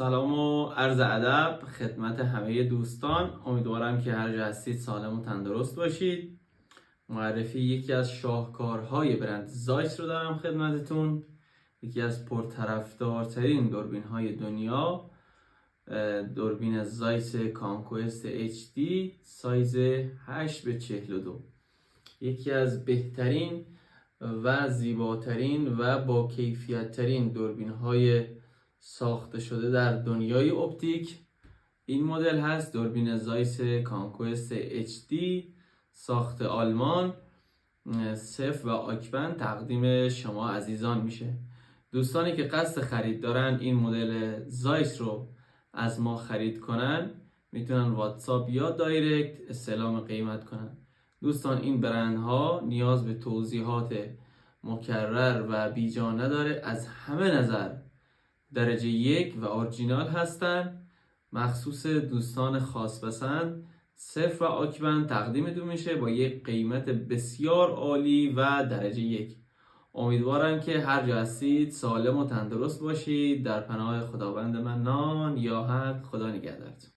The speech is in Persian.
سلام و عرض ادب خدمت همه دوستان. امیدوارم که هر جا هستید سالم و تندرست باشید. معرفی یکی از شاهکارهای برند زایس رو دارم خدمتتون. یکی از پرطرفدارترین دوربین های دنیا، دوربین زایس کانکوست HD سایز 8x42. یکی از بهترین و زیباترین و با کیفیت ترین دوربین های ساخته شده در دنیای اپتیک این مدل هست. دوربین زایس کانکوست HD ساخت آلمان، صف و آکبند تقدیم شما عزیزان میشه. دوستانی که قصد خرید دارن این مدل زایس رو از ما خرید کنن میتونن واتساپ یا دایرکت استعلام قیمت کنن. دوستان، این برندها نیاز به توضیحات مکرر و بیجا نداره، از همه نظر درجه 1 و اورجینال هستن. مخصوص دوستان خاص پسند صف و آکبند تقدیمتون میشه با یک قیمت بسیار عالی و درجه 1. امیدوارم که هر جا هستید سالم و تندرست باشید. در پناه خداوند منان یا حق، خدا نگهدارتون.